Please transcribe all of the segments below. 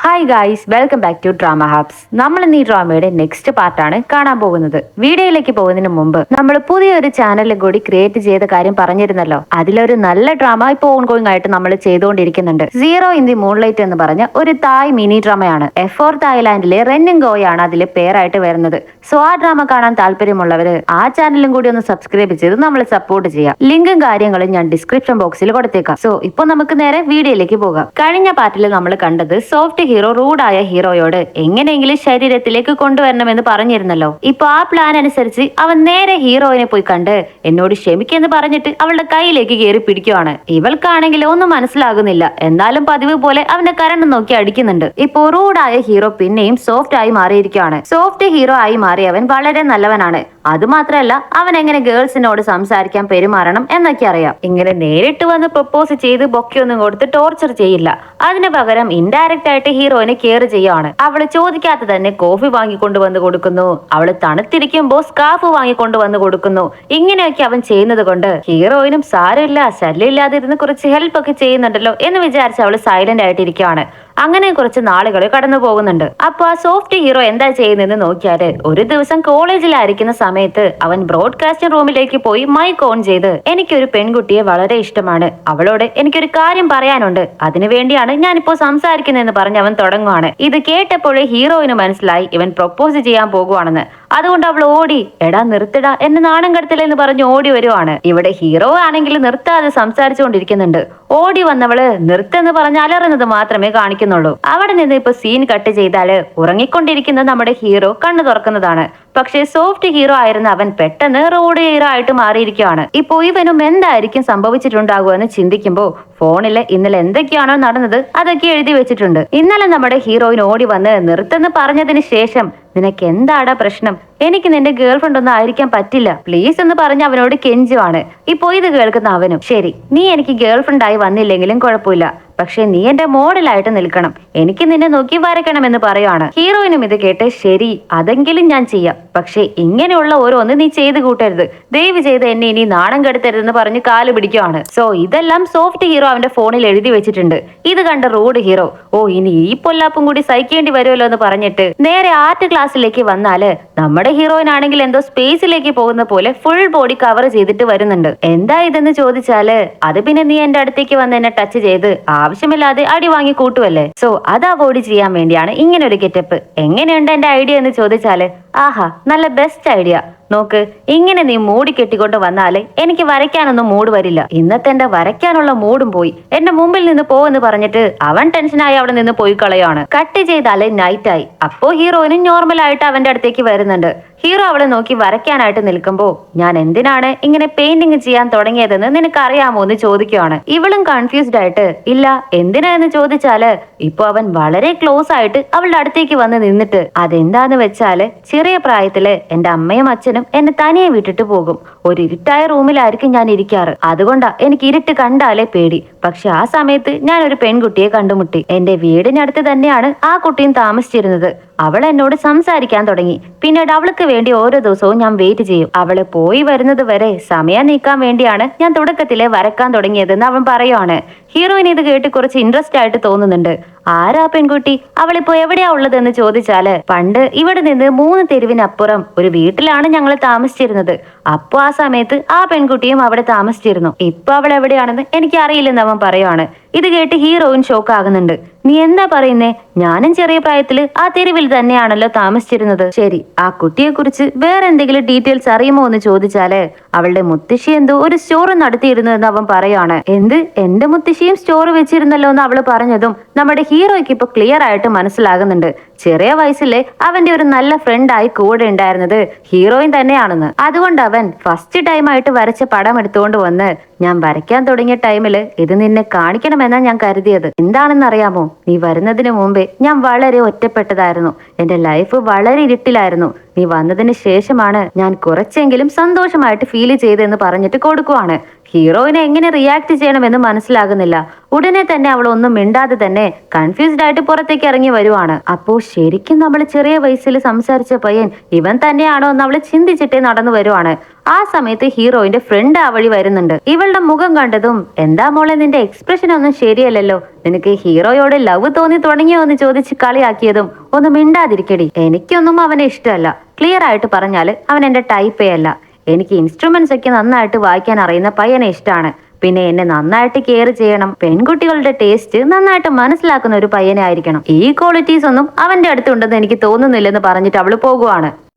Hi guys, welcome back to drama hubs. നമ്മൾ ഇന്ന് ഈ ഡ്രാമയുടെ നെക്സ്റ്റ് പാർട്ടാണ് കാണാൻ പോകുന്നത്. വീഡിയോയിലേക്ക് പോകുന്നതിന് മുമ്പ് നമ്മൾ പുതിയൊരു ചാനലും കൂടി ക്രിയേറ്റ് ചെയ്ത കാര്യം പറഞ്ഞിരുന്നല്ലോ. അതിലൊരു നല്ല ഡ്രാമ ഇപ്പോൾ ഓൺഗോയിങ് ആയിട്ട് നമ്മൾ ചെയ്തുകൊണ്ടിരിക്കുന്നുണ്ട്. സീറോ ഇൻ ദി മൂൺലൈറ്റ് എന്ന് പറഞ്ഞ ഒരു തായ് മിനി ഡ്രാമയാണ്. എഫോർ തായ്ലാൻഡിലെ റെന്നിംഗോയാണ് അതിലെ പേരായിട്ട് വരുന്നത്. സോ ആ ഡ്രാമ കാണാൻ താല്പര്യമുള്ളവര് ആ ചാനലും കൂടി ഒന്ന് സബ്സ്ക്രൈബ് ചെയ്ത് നമ്മൾ സപ്പോർട്ട് ചെയ്യാം. ലിങ്കും കാര്യങ്ങളും ഞാൻ ഡിസ്ക്രിപ്ഷൻ ബോക്സിൽ കൊടുത്തേക്കാം. സോ ഇപ്പൊ നമുക്ക് നേരെ വീഡിയോയിലേക്ക് പോകാം. കഴിഞ്ഞ പാർട്ടിൽ നമ്മൾ കണ്ടത് സോഫ്റ്റ് ഹീറോ റൂഡായ ഹീറോയോട് എങ്ങനെയെങ്കിലും ശരീരത്തിലേക്ക് കൊണ്ടുവരണമെന്ന് പറഞ്ഞിരുന്നല്ലോ. ഇപ്പൊ ആ പ്ലാൻ അനുസരിച്ച് അവൻ നേരെ ഹീറോയിനെ പോയി കണ്ട് എന്നോട് ക്ഷമിക്കെന്ന് പറഞ്ഞിട്ട് അവളുടെ കയ്യിലേക്ക് കയറി പിടിക്കുവാണ്. ഇവൾക്കാണെങ്കിൽ ഒന്നും മനസ്സിലാകുന്നില്ല. എന്നാലും പതിവ് പോലെ അവന്റെ കരണ്ട് നോക്കി അടിക്കുന്നുണ്ട്. ഇപ്പോ റൂഡായ ഹീറോ പിന്നെയും സോഫ്റ്റ് ആയി മാറിയിരിക്കുകയാണ്. സോഫ്റ്റ് ഹീറോ ആയി മാറിയവൻ വളരെ നല്ലവനാണ്. അതുമാത്രമല്ല, അവൻ എങ്ങനെ ഗേൾസിനോട് സംസാരിക്കാൻ പെരുമാറണം എന്നൊക്കെ അറിയാം. ഇങ്ങനെ നേരിട്ട് വന്ന് പ്രപ്പോസ് ചെയ്ത് ബൊക്കെയൊന്നും കൊടുത്ത് ടോർച്ചർ ചെയ്യില്ല. അതിന് പകരം ഇൻഡയറക്റ്റ് ആയിട്ട് ഹീറോയിനെ കെയർ ചെയ്യുകയാണ്. അവള് ചോദിക്കാതെ തന്നെ കോഫി വാങ്ങിക്കൊണ്ടുവന്ന് കൊടുക്കുന്നു. അവള് തണുത്തിരിക്കുമ്പോ സ്കാർഫ് വാങ്ങിക്കൊണ്ടുവന്ന് കൊടുക്കുന്നു. ഇങ്ങനെയൊക്കെ അവൻ ചെയ്യുന്നത് കൊണ്ട് ഹീറോയിനും സാരമില്ല, ശല്യമില്ലാതിരുന്ന് കുറച്ച് ഹെൽപ്പ് ഒക്കെ ചെയ്യുന്നുണ്ടല്ലോ എന്ന് വിചാരിച്ച് അവള് സൈലന്റ് ആയിട്ടിരിക്കുകയാണ്. അങ്ങനെ കുറച്ച് നാളുകൾ കടന്നു പോകുന്നുണ്ട്. അപ്പൊ ആ സോഫ്റ്റ് ഹീറോ എന്താ ചെയ്യുന്നതെന്ന് നോക്കിയാല്, ഒരു ദിവസം കോളേജിലായിരിക്കുന്ന സമയത്ത് അവൻ ബ്രോഡ്കാസ്റ്റിംഗ് റൂമിലേക്ക് പോയി മൈക്ക് ഓൺ ചെയ്ത് എനിക്കൊരു പെൺകുട്ടിയെ വളരെ ഇഷ്ടമാണ്, അവളോട് എനിക്കൊരു കാര്യം പറയാനുണ്ട്, അതിനുവേണ്ടിയാണ് ഞാനിപ്പോ സംസാരിക്കുന്നതെന്ന് പറഞ്ഞ് അവൻ തുടങ്ങുവാണ്. ഇത് കേട്ടപ്പോഴേ ഹീറോയിന് മനസ്സിലായി ഇവൻ പ്രൊപ്പോസ് ചെയ്യാൻ പോകുവാണെന്ന്. അതുകൊണ്ട് അവൾ ഓടി, എടാ നിർത്തിടാ, എന്നെ നാണം കെടുത്തില്ലെന്ന് പറഞ്ഞ് ഓടി വരുവാണ്. ഇവിടെ ഹീറോ ആണെങ്കിൽ നിർത്താതെ സംസാരിച്ചുകൊണ്ടിരിക്കുന്നുണ്ട്. ഓടി വന്നവള് നിർക്കെന്ന് പറഞ്ഞ് അലറുന്നത് മാത്രമേ കാണിക്കുന്നുള്ളൂ. അവിടെ നിന്ന് ഇപ്പൊ സീൻ കട്ട് ചെയ്താല് ഉറങ്ങിക്കൊണ്ടിരിക്കുന്ന നമ്മുടെ ഹീറോ കണ്ണു തുറക്കുന്നതാണ്. പക്ഷേ സോഫ്റ്റ് ഹീറോ ആയിരുന്ന അവൻ പെട്ടെന്ന് റോഡ് ഹീറോ ആയിട്ട് മാറിയിരിക്കുകയാണ്. ഇപ്പൊ ഇവനും എന്തായിരിക്കും സംഭവിച്ചിട്ടുണ്ടാകുക എന്ന് ചിന്തിക്കുമ്പോ ഫോണില് ഇന്നലെ എന്തൊക്കെയാണോ നടന്നത് അതൊക്കെ എഴുതി വെച്ചിട്ടുണ്ട്. ഇന്നലെ നമ്മുടെ ഹീറോയിൻ ഓടി വന്ന് നിർത്തുന്ന പറഞ്ഞതിന് ശേഷം, നിനക്ക് എന്താടാ പ്രശ്നം, എനിക്ക് നിന്റെ ഗേൾ ഫ്രണ്ട് ഒന്നും ആയിരിക്കാൻ പറ്റില്ല, പ്ലീസ് എന്ന് പറഞ്ഞ് അവനോട് കെഞ്ചുവാണ്. ഇപ്പൊ ഇത് കേൾക്കുന്ന അവനും, ശരി നീ എനിക്ക് ഗേൾ ഫ്രണ്ട് ആയി വന്നില്ലെങ്കിലും കുഴപ്പമില്ല, പക്ഷെ നീ എന്റെ മോഡലായിട്ട് നിൽക്കണം, എനിക്ക് നിന്നെ നോക്കി വരയ്ക്കണം എന്ന് പറയുവാണ്. ഹീറോയിനും ഇത് കേട്ട്, ശരി അതെങ്കിലും ഞാൻ ചെയ്യാം, പക്ഷെ ഇങ്ങനെയുള്ള ഓരോന്ന് നീ ചെയ്ത് കൂട്ടരുത്, ദയവ് ചെയ്ത് എന്നെ ഇനി നാണം കെടുത്തരുതെന്ന് പറഞ്ഞ് കാല് പിടിക്കുവാണ്. സോ ഇതെല്ലാം സോഫ്റ്റ് ഹീറോ അവന്റെ ഫോണിൽ എഴുതി വെച്ചിട്ടുണ്ട്. ഇത് കണ്ട റൂഡ് ഹീറോ, ഓ ഇനി ഈ പൊല്ലാപ്പും കൂടി സഹിക്കേണ്ടി വരുമല്ലോ എന്ന് പറഞ്ഞിട്ട് നേരെ ആർട്ട് ക്ലാസ്സിലേക്ക് വന്നാല് നമ്മുടെ ഹീറോയിൻ ആണെങ്കിൽ എന്തോ സ്പേസിലേക്ക് പോകുന്ന പോലെ ഫുൾ ബോഡി കവർ ചെയ്തിട്ട് വരുന്നുണ്ട്. എന്താ ഇതെന്ന് ചോദിച്ചാല്, അത് പിന്നെ നീ എന്റെ അടുത്തേക്ക് വന്ന് എന്നെ ടച്ച് ചെയ്ത് ആവശ്യമില്ലാതെ അടി വാങ്ങി കൂട്ടുവല്ലേ, സോ അത് അവോയ്ഡ് ചെയ്യാൻ വേണ്ടിയാണ് ഇങ്ങനെ ഒരു ഗെറ്റപ്പ്. എങ്ങനെയുണ്ട് എന്റെ ഐഡിയ എന്ന് ചോദിച്ചാല്, ആഹാ നല്ല ബെസ്റ്റ് ഐഡിയ, നോക്ക് ഇങ്ങനെ നീ മൂടി കെട്ടിക്കൊണ്ട് വന്നാല് എനിക്ക് വരയ്ക്കാനൊന്നും മൂഡ് വരില്ല, ഇന്നത്തെ എന്റെ വരയ്ക്കാനുള്ള മൂഡും പോയി, എന്റെ മുമ്പിൽ നിന്ന് പോവെന്ന് പറഞ്ഞിട്ട് അവൻ ടെൻഷനായി അവിടെ നിന്ന് പോയി കളയാണ്. കട്ട് ചെയ്താല് നൈറ്റ് ആയി. അപ്പോ ഹീറോയിനും നോർമൽ ആയിട്ട് അവന്റെ അടുത്തേക്ക് വരുന്നുണ്ട്. ഹീറോ അവളെ നോക്കി വരയ്ക്കാനായിട്ട് നിൽക്കുമ്പോ, ഞാൻ എന്തിനാണ് ഇങ്ങനെ പെയിന്റിങ് ചെയ്യാൻ തുടങ്ങിയതെന്ന് നിനക്ക് അറിയാമോ എന്ന് ചോദിക്കുവാണ്. ഇവളും കൺഫ്യൂസ്ഡ് ആയിട്ട്, ഇല്ല എന്തിനാ എന്ന് ചോദിച്ചാല്, ഇപ്പൊ അവൻ വളരെ ക്ലോസ് ആയിട്ട് അവളുടെ അടുത്തേക്ക് വന്ന് നിന്നിട്ട്, അതെന്താന്ന് വെച്ചാല് ചെറിയ പ്രായത്തില് എന്റെ അമ്മയും അച്ഛനും എന്നെ തനിയെ വിട്ടിട്ട് പോകും. ഒരു ഇരുട്ടായ റൂമിലായിരിക്കും ഞാൻ ഇരിക്കാറ്, അതുകൊണ്ടാ എനിക്ക് ഇരുട്ട് കണ്ടാലേ പേടി. പക്ഷെ ആ സമയത്ത് ഞാൻ ഒരു പെൺകുട്ടിയെ കണ്ടുമുട്ടി. എന്റെ വീടിനടുത്ത് തന്നെയാണ് ആ കുട്ടിയും താമസിച്ചിരുന്നത്. അവൾ എന്നോട് സംസാരിക്കാൻ തുടങ്ങി. പിന്നീട് അവൾക്ക് വേണ്ടി ഓരോ ദിവസവും ഞാൻ വെയിറ്റ് ചെയ്യും. അവള് പോയി വരുന്നത് വരെ സമയം നീക്കാൻ വേണ്ടിയാണ് ഞാൻ തുടക്കത്തിലെ വരക്കാൻ തുടങ്ങിയതെന്ന് അവൻ പറയുവാണ്. ഹീറോയിന് ഇത് കേട്ട് കുറച്ച് ഇൻട്രസ്റ്റ് ആയിട്ട് തോന്നുന്നുണ്ട്. ആരാ പെൺകുട്ടി, അവളിപ്പോ എവിടെയാ ഉള്ളതെന്ന് ചോദിച്ചാല്, പണ്ട് ഇവിടെ നിന്ന് 3 തെരുവിനപ്പുറം ഒരു വീട്ടിലാണ് ഞങ്ങൾ താമസിച്ചിരുന്നത്. അപ്പൊ ആ സമയത്ത് ആ പെൺകുട്ടിയും അവിടെ താമസിച്ചിരുന്നു. ഇപ്പൊ അവൾ എവിടെയാണെന്ന് എനിക്ക് അറിയില്ലെന്ന് അവൻ പറയുവാണ്. ഇത് കേട്ട് ഹീറോയിൻ ഷോക്ക് ആകുന്നുണ്ട്. നീ എന്താ പറയുന്നേ, ഞാനും ചെറിയ പ്രായത്തില് ആ തെരുവിൽ തന്നെയാണല്ലോ താമസിച്ചിരുന്നത്. ശരി, ആ കുട്ടിയെ കുറിച്ച് വേറെ എന്തെങ്കിലും ഡീറ്റെയിൽസ് അറിയുമോ എന്ന് ചോദിച്ചാല്, അവളുടെ മുത്തശ്ശി എന്തോ ഒരു സ്റ്റോർ നടത്തിയിരുന്നു എന്ന് അവൻ പറയാണ്. എന്ത്, എന്റെ മുത്തശ്ശിയും സ്റ്റോർ വെച്ചിരുന്നല്ലോ എന്ന് അവള് പറഞ്ഞതും നമ്മുടെ ഹീറോയ്ക്ക് ഇപ്പൊ ക്ലിയർ ആയിട്ട് മനസ്സിലാകുന്നുണ്ട്. ചെറിയ വയസ്സിലെ അവന്റെ ഒരു നല്ല ഫ്രണ്ടായി കൂടെ ഉണ്ടായിരുന്നത് ഹീറോയിൻ തന്നെയാണെന്ന്. അതുകൊണ്ട് അവൻ ഫസ്റ്റ് ടൈമായിട്ട് വരച്ച പടം എടുത്തുകൊണ്ട് വന്ന്, ഞാൻ വരയ്ക്കാൻ തുടങ്ങിയ ടൈമില് ഇത് നിന്നെ കാണിക്കണമെന്നാ ഞാൻ കരുതിയത്. എന്താണെന്ന് അറിയാമോ, നീ വരുന്നതിന് മുമ്പേ ഞാൻ വളരെ ഒറ്റപ്പെട്ടതായിരുന്നു, എന്റെ ലൈഫ് വളരെ ഇരുട്ടിലായിരുന്നു. നീ വന്നതിന് ശേഷമാണ് ഞാൻ കുറച്ചെങ്കിലും സന്തോഷമായിട്ട് ഫീൽ ചെയ്തെന്ന് പറഞ്ഞിട്ട് കൊടുക്കുവാണ്. ഹീറോയിനെ എങ്ങനെ റിയാക്ട് ചെയ്യണമെന്ന് മനസ്സിലാകുന്നില്ല. ഉടനെ തന്നെ അവൾ ഒന്നും മിണ്ടാതെ തന്നെ കൺഫ്യൂസ്ഡ് ആയിട്ട് പുറത്തേക്ക് ഇറങ്ങി വരുവാണ്. അപ്പോ ശരിക്കും നമ്മൾ ചെറിയ വയസ്സിൽ സംസാരിച്ച പയ്യൻ ഇവൻ തന്നെയാണോ എന്ന് അവള് ചിന്തിച്ചിട്ടേ നടന്നു വരുവാണ്. ആ സമയത്ത് ഹീറോയിന്റെ ഫ്രണ്ട് ആ വഴി വരുന്നുണ്ട്. ഇവളുടെ മുഖം കണ്ടതും എന്താ മോളെ നിന്റെ എക്സ്പ്രഷൻ ഒന്നും ശരിയല്ലല്ലോ, നിനക്ക് ഹീറോയോട് ലവ് തോന്നി തുടങ്ങിയോ എന്ന് ചോദിച്ച് കളിയാക്കിയതും ഒന്ന് മിണ്ടാതിരിക്കടി, എനിക്കൊന്നും അവനെ ഇഷ്ടമല്ല. ക്ലിയർ ആയിട്ട് പറഞ്ഞാല് അവൻ എന്റെ ടൈപ്പേ അല്ല. എനിക്ക് ഇൻസ്ട്രുമെന്റ്സ് ഒക്കെ നന്നായിട്ട് വായിക്കാൻ അറിയുന്ന പയ്യനെ ഇഷ്ടമാണ്. പിന്നെ എന്നെ നന്നായിട്ട് കെയർ ചെയ്യണം, പെൺകുട്ടികളുടെ ടേസ്റ്റ് നന്നായിട്ട് മനസ്സിലാക്കുന്ന ഒരു പയ്യനെ ആയിരിക്കണം. ഈ ക്വാളിറ്റീസ് ഒന്നും അവന്റെ അടുത്തുണ്ടെന്ന് എനിക്ക് തോന്നുന്നില്ലെന്ന് പറഞ്ഞിട്ട് അവള് പോകുവാണ്.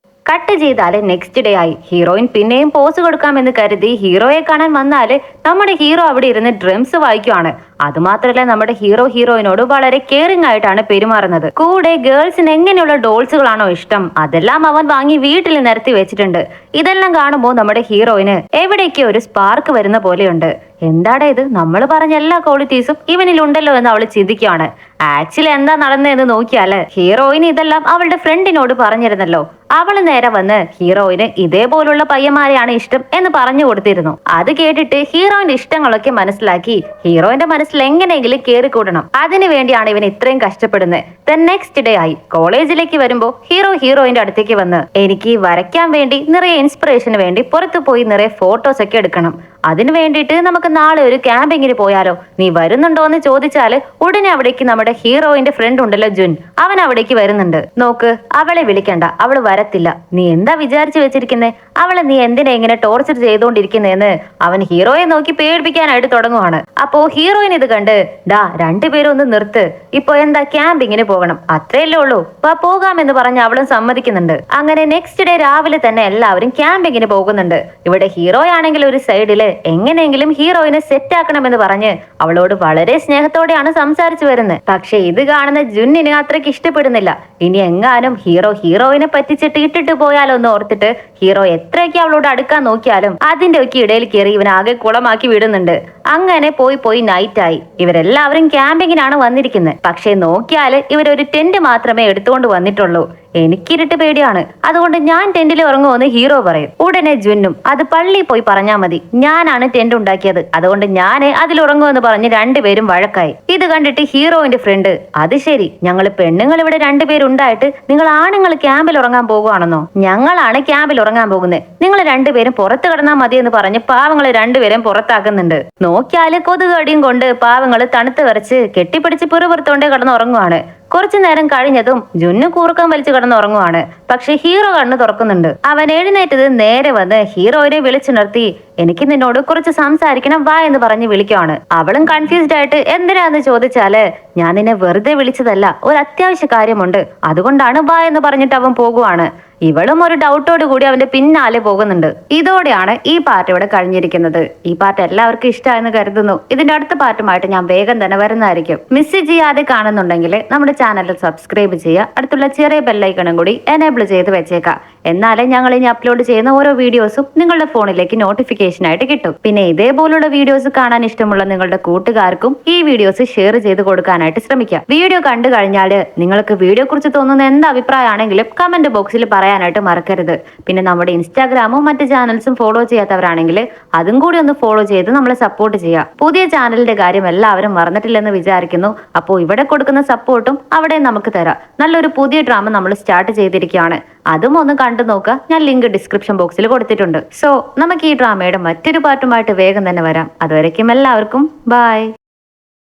കട്ട് ചെയ്താല് നെക്സ്റ്റ് ഡേ ആയി. ഹീറോയിൻ പിന്നെയും പോസ് കൊടുക്കാമെന്ന് കരുതി ഹീറോയെ കാണാൻ വന്നാല് നമ്മുടെ ഹീറോ അവിടെ ഇരുന്ന് ഡ്രംസ് വായിക്കുവാണ്. അതുമാത്രല്ല നമ്മുടെ ഹീറോയിനോട് വളരെ കെയറിംഗ് ആയിട്ടാണ് പെരുമാറുന്നത്. കൂടെ ഗേൾസിന് എങ്ങനെയുള്ള ഡോൾസുകളാണോ ഇഷ്ടം അതെല്ലാം അവൻ വാങ്ങി വീട്ടിൽ നിരത്തി വെച്ചിട്ടുണ്ട്. ഇതെല്ലാം കാണുമ്പോൾ നമ്മുടെ ഹീറോയിന് എവിടേക്കോ ഒരു സ്പാർക്ക് വരുന്ന പോലെയുണ്ട്. എന്താടാ ഇത്, നമ്മൾ പറഞ്ഞ എല്ലാ ക്വാളിറ്റീസും ഇവനിൽ ഉണ്ടല്ലോ എന്ന് അവൾ ചിന്തിക്കുകയാണ്. ആക്ച്വലി എന്താ നടന്നതെന്ന് നോക്കിയാല് ഹീറോയിൻ ഇതെല്ലാം അവളുടെ ഫ്രണ്ടിനോട് പറഞ്ഞിരുന്നല്ലോ. അവള് നേരെ വന്ന് ഹീറോയിന് ഇതേപോലുള്ള പയ്യന്മാരെയാണ് ഇഷ്ടം എന്ന് പറഞ്ഞു കൊടുത്തിരുന്നു. അത് കേട്ടിട്ട് ഹീറോയിന്റെ ഇഷ്ടങ്ങളൊക്കെ മനസ്സിലാക്കി ഹീറോയിന്റെ മനസ്സിൽ എങ്ങനെയെങ്കിലും കയറിക്കൂടണം. അതിനു വേണ്ടിയാണ് ഇവൻ ഇത്രയും കഷ്ടപ്പെടുന്നത്. നെക്സ്റ്റ് ഡേ ആയി. കോളേജിലേക്ക് വരുമ്പോ ഹീറോയിന്റെ അടുത്തേക്ക് വന്ന് എനിക്ക് വരയ്ക്കാൻ വേണ്ടി നിറയെ ഇൻസ്പിറേഷന് വേണ്ടി പുറത്തു പോയി നിറയെ ഫോട്ടോസ് ഒക്കെ എടുക്കണം. അതിനു വേണ്ടിയിട്ട് നമുക്ക് നാളെ ഒരു ക്യാമ്പിങ്ങിന് പോയാലോ, നീ വരുന്നുണ്ടോ എന്ന് ചോദിച്ചാല് ഉടനെ അവിടേക്ക് നമ്മുടെ ഹീറോയിന്റെ ഫ്രണ്ട് ഉണ്ടല്ലോ ജുൻ, അവൻ അവിടേക്ക് വരുന്നുണ്ട്. നോക്ക്, അവളെ വിളിക്കണ്ട, അവള് വരത്തില്ല. നീ എന്താ വിചാരിച്ചു വെച്ചിരിക്കുന്നേ, അവളെ നീ എന്തിനാ ഇങ്ങനെ ടോർച്ചർ ചെയ്തോണ്ടിരിക്കുന്നേന്ന് അവൻ ഹീറോയെ നോക്കി പേടിപ്പിക്കാനായിട്ട് തുടങ്ങുവാണ്. അപ്പോ ഹീറോയിൻ ഇത് കണ്ട് രണ്ടുപേരും ഒന്ന് നിർത്ത്, ഇപ്പൊ എന്താ ക്യാമ്പിങ്ങിന് പോകണം, അത്രയല്ലേ ഉള്ളൂ, പോകാമെന്ന് പറഞ്ഞ് അവളും സമ്മതിക്കുന്നുണ്ട്. അങ്ങനെ നെക്സ്റ്റ് ഡേ രാവിലെ തന്നെ എല്ലാവരും ക്യാമ്പിങ്ങിന് പോകുന്നുണ്ട്. ഇവിടെ ഹീറോയാണെങ്കിൽ ഒരു സൈഡില് എങ്ങനെയെങ്കിലും ഹീറോയിനെ സെറ്റ് ആക്കണമെന്ന് പറഞ്ഞ് അവളോട് വളരെ സ്നേഹത്തോടെയാണ് സംസാരിച്ചു വരുന്നത്. പക്ഷെ ഇത് കാണുന്ന ജുന്നിന് അത്രയ്ക്ക് ഇഷ്ടപ്പെടുന്നില്ല. ഇനി എങ്ങാനും ഹീറോയിനെ പറ്റിച്ചിട്ട് ഇട്ടിട്ട് പോയാലോ എന്ന് ഓർത്തിട്ട് ഹീറോ എത്രയൊക്കെ അവളോട് അടുക്കാൻ നോക്കിയാലും അതിന്റെ ഒക്കെ ഇടയിൽ കയറി ഇവനാകെ കുളമാക്കി വിടുന്നുണ്ട്. അങ്ങനെ പോയി നൈറ്റായി. ഇവരെല്ലാവരും ക്യാമ്പിങ്ങിനാണ് വന്നിരിക്കുന്നത്. പക്ഷെ നോക്കിയാല് ഇവരൊരു ടെന്റ് മാത്രമേ എടുത്തുകൊണ്ട് വന്നിട്ടുള്ളൂ. എനിക്കിരുട്ട് പേടിയാണ്, അതുകൊണ്ട് ഞാൻ ടെന്റിൽ ഉറങ്ങുമെന്ന് ഹീറോ പറയും. ഉടനെ ജുന്നും അത് പള്ളി പോയി പറഞ്ഞാൽ മതി, ഞാനാണ് ടെന്റ് ഉണ്ടാക്കിയത്, അതുകൊണ്ട് ഞാൻ അതിൽ ഉറങ്ങുമെന്ന് പറഞ്ഞ് രണ്ടുപേരും വഴക്കായി. ഇത് കണ്ടിട്ട് ഹീറോയിന്റെ ഫ്രണ്ട് അത് ശരി, ഞങ്ങൾ പെണ്ണുങ്ങൾ ഇവിടെ രണ്ടുപേരുണ്ടായിട്ട് നിങ്ങൾ ആണുങ്ങൾ ക്യാമ്പിൽ ഉറങ്ങാൻ പോകുവാണെന്നോ? ഞങ്ങളാണ് ക്യാമ്പിൽ ഉറങ്ങാൻ പോകുന്നത്, നിങ്ങൾ രണ്ടുപേരും പുറത്ത് കിടന്നാൽ മതി എന്ന് പറഞ്ഞ് പാവങ്ങളെ രണ്ടുപേരും പുറത്താക്കുന്നുണ്ട്. നോക്കിയാല് കൊതുകടിയും കൊണ്ട് പാവങ്ങള് തണുത്ത് വിറച്ച് കെട്ടിപ്പിടിച്ച് പിറുപിറുത്തോണ്ടേ കിടന്ന് ഉറങ്ങുവാണ്. കുറച്ചു നേരം കഴിഞ്ഞതും ജുന്നു കൂർക്കം വലിച്ചു കിടന്ന് ഉറങ്ങുവാണ്. പക്ഷെ ഹീറോ കണ്ണ് തുറക്കുന്നുണ്ട്. അവൻ എഴുന്നേറ്റത് നേരെ വന്ന് ഹീറോയിനെ വിളിച്ചു നിർത്തി എനിക്ക് നിന്നോട് കുറച്ച് സംസാരിക്കണം, വാ എന്ന് പറഞ്ഞ് വിളിക്കുവാണ്. അവളും കൺഫ്യൂസ്ഡ് ആയിട്ട് എന്തിനാന്ന് ചോദിച്ചാല് ഞാൻ നിന്നെ വെറുതെ വിളിച്ചതല്ല, ഒരു അത്യാവശ്യ കാര്യമുണ്ട്, അതുകൊണ്ടാണ് വാ എന്ന് പറഞ്ഞിട്ട് അവൻ പോകുവാണ്. ഇവളും ഒരു ഡൗട്ടോട് കൂടി അവന്റെ പിന്നാലെ പോകുന്നുണ്ട്. ഇതോടെയാണ് ഈ പാർട്ട് ഇവിടെ കഴിഞ്ഞിരിക്കുന്നത്. ഈ പാർട്ട് എല്ലാവർക്കും ഇഷ്ടമായെന്ന് കരുതുന്നു. ഇതിന്റെ അടുത്ത പാർട്ടുമായിട്ട് ഞാൻ വേഗം തന്നെ വരുന്നതായിരിക്കും. മിസ് ചെയ്യാതെ കാണുന്നുണ്ടെങ്കിൽ നമ്മുടെ ചാനൽ സബ്സ്ക്രൈബ് ചെയ്യുക, അടുത്തുള്ള ചെറിയ ബെല്ലൈക്കണും കൂടി എനേബിൾ ചെയ്ത് വെച്ചേക്കാം. എന്നാലേ ഞങ്ങൾ ഇനി അപ്ലോഡ് ചെയ്യുന്ന ഓരോ വീഡിയോസും നിങ്ങളുടെ ഫോണിലേക്ക് നോട്ടിഫിക്കേഷൻ ആയിട്ട് കിട്ടും. പിന്നെ ഇതേപോലുള്ള വീഡിയോസ് കാണാൻ ഇഷ്ടമുള്ള നിങ്ങളുടെ കൂട്ടുകാർക്കും ഈ വീഡിയോസ് ഷെയർ ചെയ്ത് കൊടുക്കാനായിട്ട് ശ്രമിക്കാം. വീഡിയോ കണ്ടു കഴിഞ്ഞാൽ നിങ്ങൾക്ക് വീഡിയോ കുറിച്ച് തോന്നുന്ന എന്ത് അഭിപ്രായമാണെങ്കിലും കമന്റ് ബോക്സിൽ പറയാനായിട്ട് മറക്കരുത്. പിന്നെ നമ്മുടെ ഇൻസ്റ്റാഗ്രാമും മറ്റ് ചാനൽസും ഫോളോ ചെയ്യാത്തവരാണെങ്കിൽ അതും കൂടി ഒന്ന് ഫോളോ ചെയ്ത് നമ്മളെ സപ്പോർട്ട് ചെയ്യുക. പുതിയ ചാനലിന്റെ കാര്യം എല്ലാവരും മറന്നിട്ടില്ലെന്ന് വിചാരിക്കുന്നു. അപ്പോൾ ഇവിടെ കൊടുക്കുന്ന സപ്പോർട്ടും അവിടെ നമുക്ക് തരാം. നല്ലൊരു പുതിയ ഡ്രാമ നമ്മൾ സ്റ്റാർട്ട് ചെയ്തിരിക്കുകയാണ്, അതും ഒന്ന് കണ്ടു നോക്കുക. ഞാൻ ലിങ്ക് ഡിസ്ക്രിപ്ഷൻ ബോക്സിൽ കൊടുത്തിട്ടുണ്ട്. സോ നമുക്ക് ഈ ഡ്രാമയുടെ മറ്റൊരു പാർട്ടുമായിട്ട് വേഗം തന്നെ വരാം. അതുവരയ്ക്കും എല്ലാവർക്കും ബൈ.